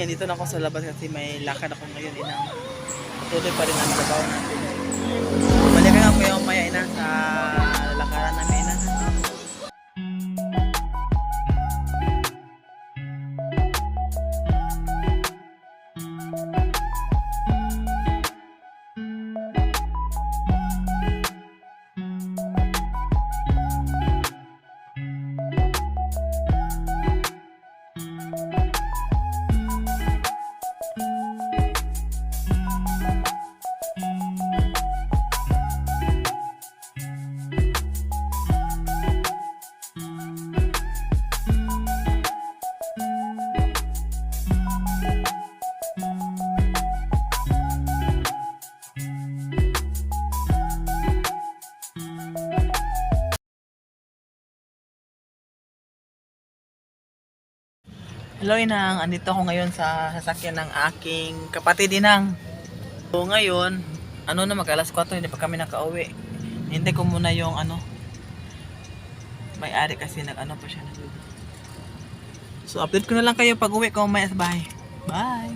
Ngayon, dito na ako sa labas kasi may lakad ako ngayon, inang. Patuloy pa rin ang trabaho natin. Balikan ako yung maya, inang, sa lakaran namin, inang. Hello inang, andito ako ngayon sa sasakyan ng aking kapatid inang. So ngayon, mag-alas 4, hindi pa kami nakauwi. Hintay ko muna yung may-ari kasi pa siya. So update ko na lang kayo pag uwi ko mamaya sa bahay. Bye!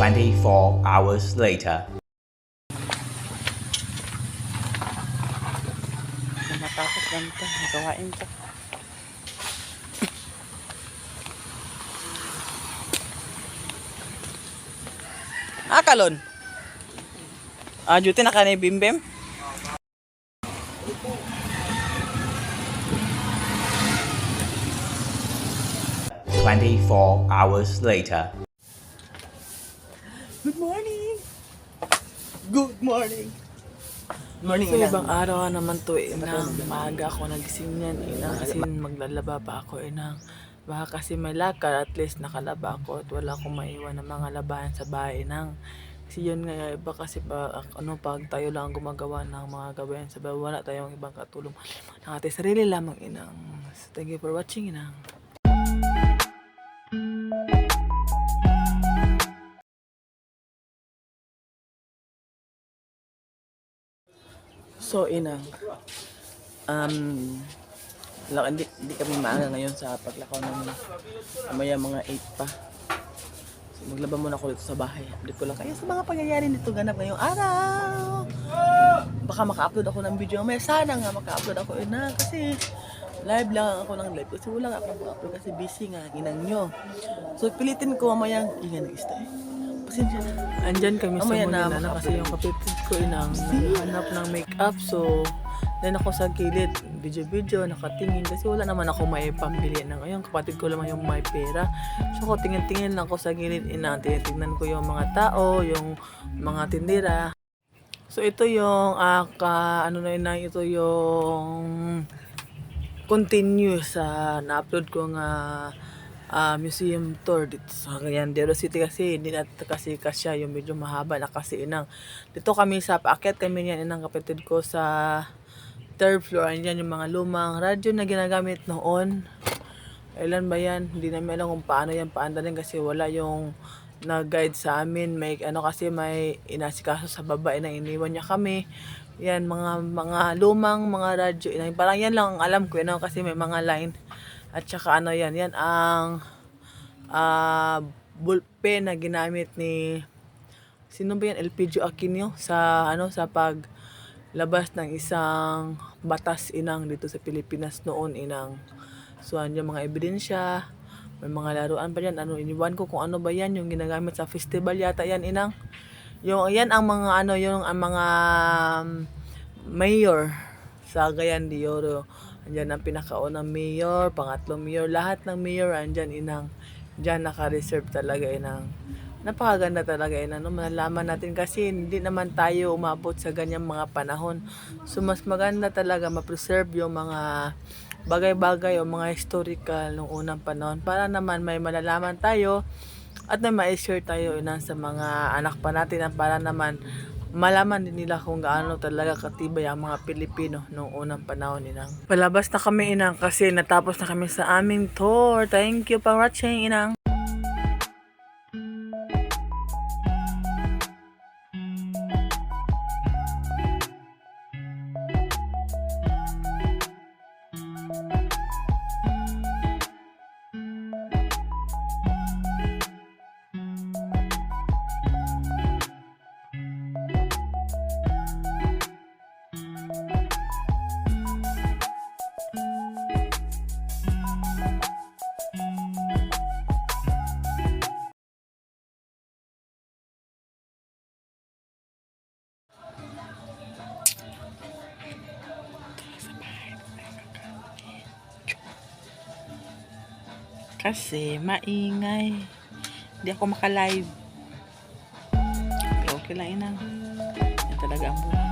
24 hours later. Matapos lang ito, nagawain ito. Kalon. Duty na ka ni Bimbim? Hours later. Good morning! Good morning! Morning, So, inang. ibang araw naman to, inang. Maaga ako nagising yan, inang. Kasi maglalaba pa ako, inang. Baka kasi may lakad, at least nakalaba ako at wala akong maiwan ng mga labahan sa bahay, inang. Kasi yun nga, iba kasi pag tayo lang gumagawa ng mga gawain sa bahay, wala tayong ibang katulong ng ating sarili lamang, inang. So, thank you for watching, inang. So, inang. Hindi kami maaga ngayon sa paglakaw namin. Mamaya mga 8 pa. So, maglaba muna ako dito sa bahay. Update ko lang kayo sa mga pangyayari nito ganap ngayong araw. Baka maka-upload ako ng video. May sana nga maka-upload ako na kasi live lang ako ng live. Kasi wala nga ako maka-upload kasi busy nga. Ginang nyo. So, pilitin ko mamayang ingan nag-stay. Pasensya na. Andyan kami sa Mamaya na, Manila na kasi yung kapitid ko, inang, naghanap ng makeup. So, then ako sa gilid, video, nakatingin kasi wala naman ako may pambili ng ayun, kapatid ko naman yung may pera. So, ako tingin-tingin lang ako sa gilid, inang, tingnan ko yung mga tao, yung mga tindera. So, ito yung, ito yung continue sa na-upload ko nga museum tour dito sa Cagayan City kasi hindi na kasi kasya yung medyo mahaba na kasi inang. Dito kami sa paakyat kami niyan inang kapatid ko sa third floor. Andyan yung mga lumang radyo na ginagamit noon. Kailan ba yan? Hindi namin alam kung paano yan paandarin kasi wala yung nag-guide sa amin. May kasi may inasikaso sa babae na iniwan niya kami. Yan mga lumang mga radyo. Parang yan lang ang alam ko kasi may mga line. At saka yan ang bullpen na ginamit ni sino ba yan? Elpidio Aquino sa sa paglabas ng isang batas inang dito sa Pilipinas noon inang. So andyan mga ebidensya, may mga laruan pa yan. Iniwan ko kung ano ba yan yung ginagamit sa festival yata yan inang. Yung yan ang mga yung ang mga mayor sa Cagayan de Oro. Andyan ang pinakaunang mayor, pangatlong mayor, lahat ng mayor andyan inang. Diyan naka-reserve talaga inang. Napakaganda talaga inang. Malalaman natin kasi hindi naman tayo umabot sa ganyang mga panahon. So mas maganda talaga ma-preserve yung mga bagay-bagay o mga historical nung unang panahon para naman may malalaman tayo at may ma-share tayo inang sa mga anak pa natin para naman malaman din nila kung gaano talaga katibay ang mga Pilipino noong unang panahon inang. Palabas na kami inang kasi natapos na kami sa aming tour. Thank you for watching inang. Kasi maingay. Hindi ako maka-live. Okay lang inang. Yan talaga ang buhay.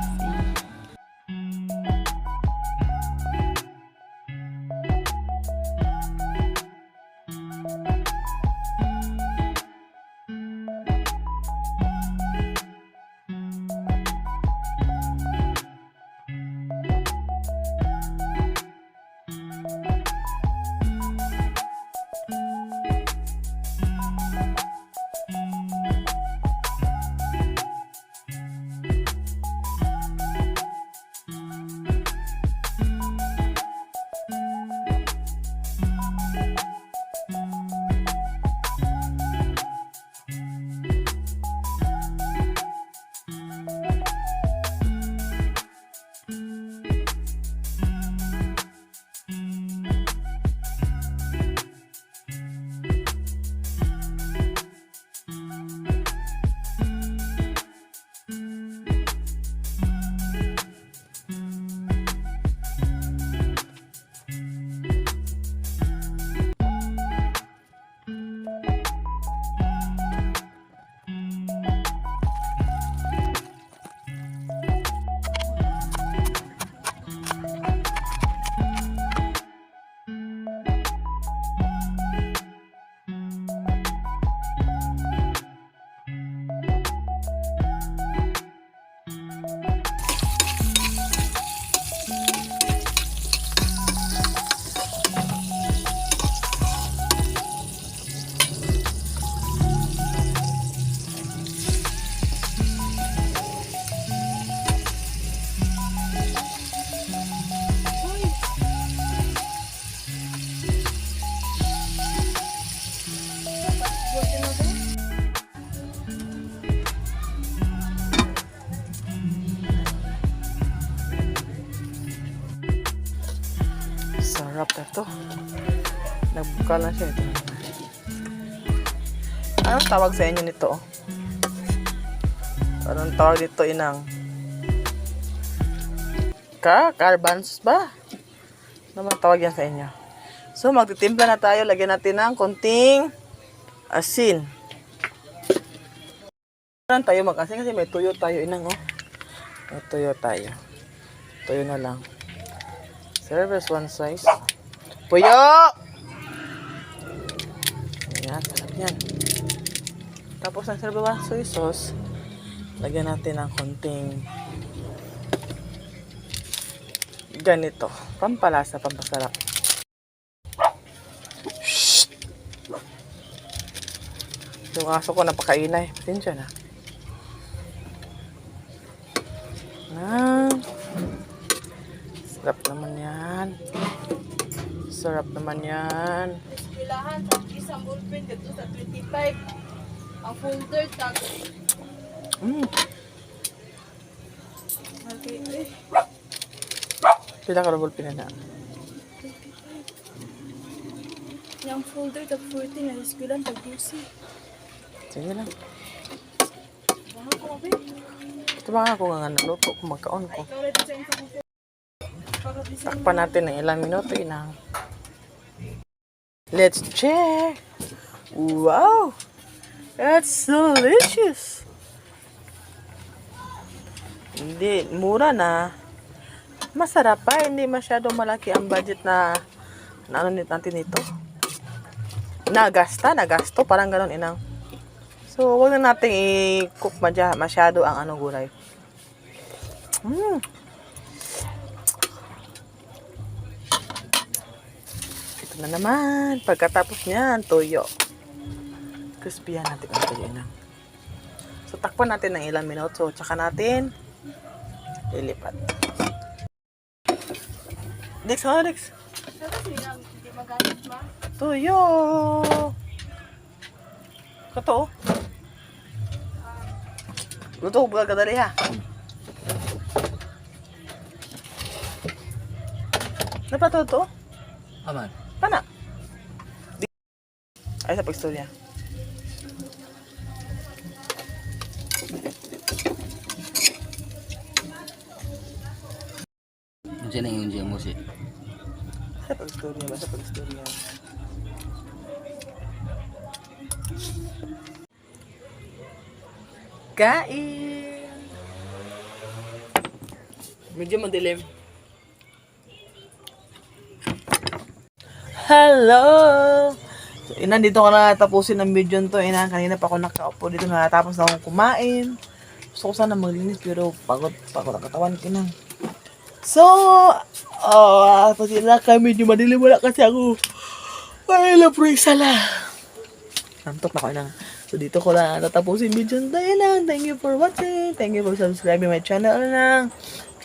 Sarap na to. Nagbuka na siya ito. Anong tawag sa inyo nito? Anong tawag dito inang? Carbons ba? Ano man tawag yan sa inyo? So magtitimpla na tayo. Lagyan natin ng konting asin. Tayo mag-asin kasi may tuyo tayo inang oh. May tuyo tayo. Tuyo na lang. Service one size. Puyo! Ayan, sarap yan. Tapos ang serve one soy sauce, lagyan natin ng konting ganito. Pampalasa, pampasarap. Shhh! Yung aso ko napakainay. Pasensya na. Sarap naman yan. Sarap naman yan. Pilahan sa isang ballpen dito sa 25. Ang folder tag. Okay. Pila ka robol pinana. Yung folder tag 14 na iskulan tag 12. Sige lang. Baha ko ba? Ito ba ako nga naluto kung magkaon ko. Ikaw rin design sa ko. Para design. Takpan natin ng ilang minuto inang. Let's check. Wow! That's delicious. Hindi, mura na. Masarap pa. Hindi masyadong malaki ang budget na ano natin ito. Nagasto. Parang ganun inang. So, huwag na natin i-cook masyado ang gulay. Ito na naman. Pagkatapos niyan, toyo. Crispyan natin ang toyo na. So, takpan natin ng ilang minuto. Tsaka natin ilipat. Dex, Dex. Hindi magamit ma. Toyo. Kato. Luto ko baga kadali ha. Napato to? Aman. Pana. Ay sa pagstorya. Diyan ang yung mo si. Sa pagstorya ba? Sa pagstorya. Kain! Medyo madilim. Hello! So, ina, dito ko na tapusin ang video to. Ina, kanina pa ako nakaupo dito. Natapos na akong kumain. Gusto ko sana maglinis pero pagod ang katawan ko na. So, pati na kami medyo madilim wala kasi ako. Ay, labrisa la. Nantok na ko na. So, dito ko na tatapusin video tayo lang. Thank you for watching. Thank you for subscribing my channel lang.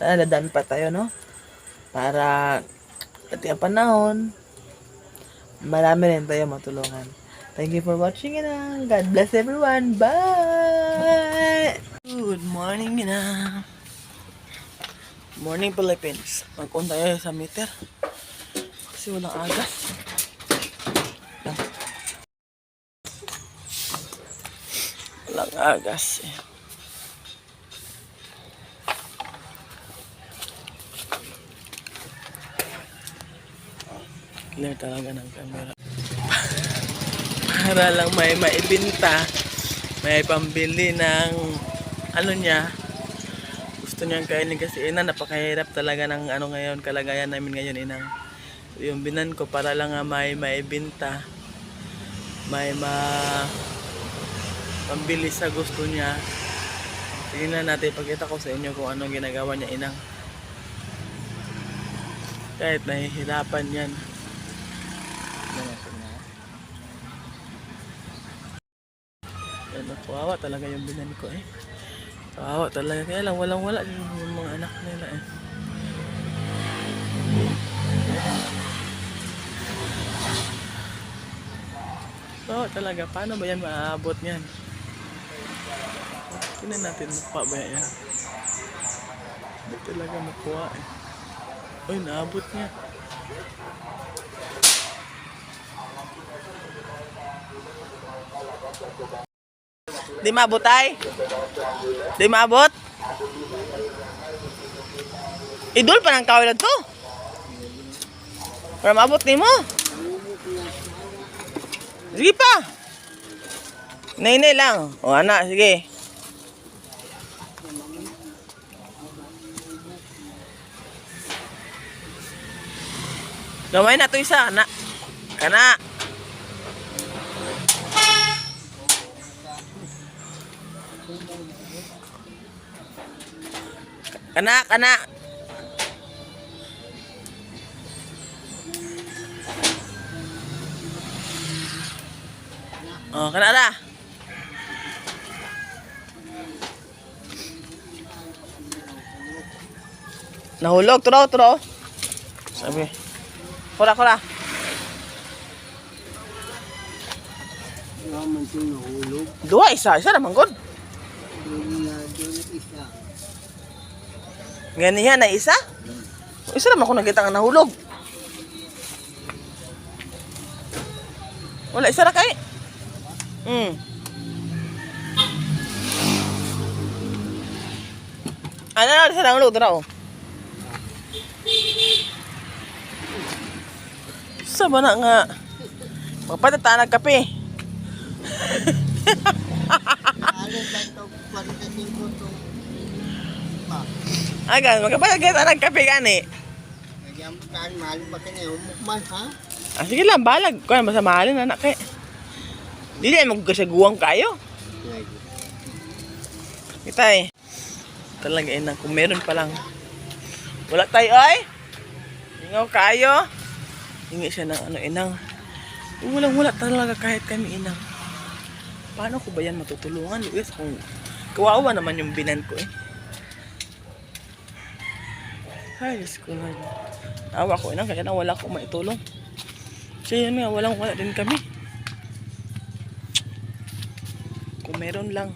Sana nadaan pa tayo, no? Para pati ang panahon, marami rin tayo matulungan. Thank you for watching, ina. God bless everyone. Bye! Good morning, ina. Morning, Philippines. Mag-on tayo sa meter. Kasi walang agas. Walang agas eh. Clear talaga ng camera. Para lang may maibinta, may pambili ng ano niya. Gusto niyang kainin kasi ina, napakahirap talaga ng ano ngayon, kalagayan namin ngayon inang. So, yung binan ko para lang may maibinta, may pambili sa gusto niya. Tingnan natin, ipakita ko sa inyo kung anong ginagawa niya inang. Kahit nahihirapan yan. Kawawa talaga yung binan ko eh. Kawawa talaga. Kaya lang walang wala yung mga anak nila eh. Kawawa talaga. Paano ba yan maaabot niyan? Tingnan natin mukha ba yan. Hindi talaga makuha eh. Uy, naabot niya. Di maabot ay? Di maabot? Idol pa ng kawin na to. Para maabot ni mo. Sige pa. Nay-nay lang. O anak, sige. Gamay na to isa, anak. Kana. Kana. Oh, kana na. Nahulog, turo. Sabi. Kura. Dua, isa naman god. Ganihan na isa? Isa naman ako nakita nga nahulog. Wala, isa na kay. Ano na, isa nahulog. Tara o. Sa ba na nga? Magpatata nagkape. Agan, magkapagkita ng kape gani. Sige lang, balag. Kaya basta mahalin, anak eh. Hindi na magkasaguang kayo. Kita eh. Talaga inang, kung meron pa lang. Wala tayo ay. Ingaw kayo. Hingi siya ng ano inang. Wala talaga kahit kami inang. Paano ko ba yan matutulungan, Luis? Kung kawawa naman yung binan ko eh. Ay, Diyos ko na. Awa ko inang, kaya na wala akong maitulong. Siya yun nga, wala din kami. Kung meron lang.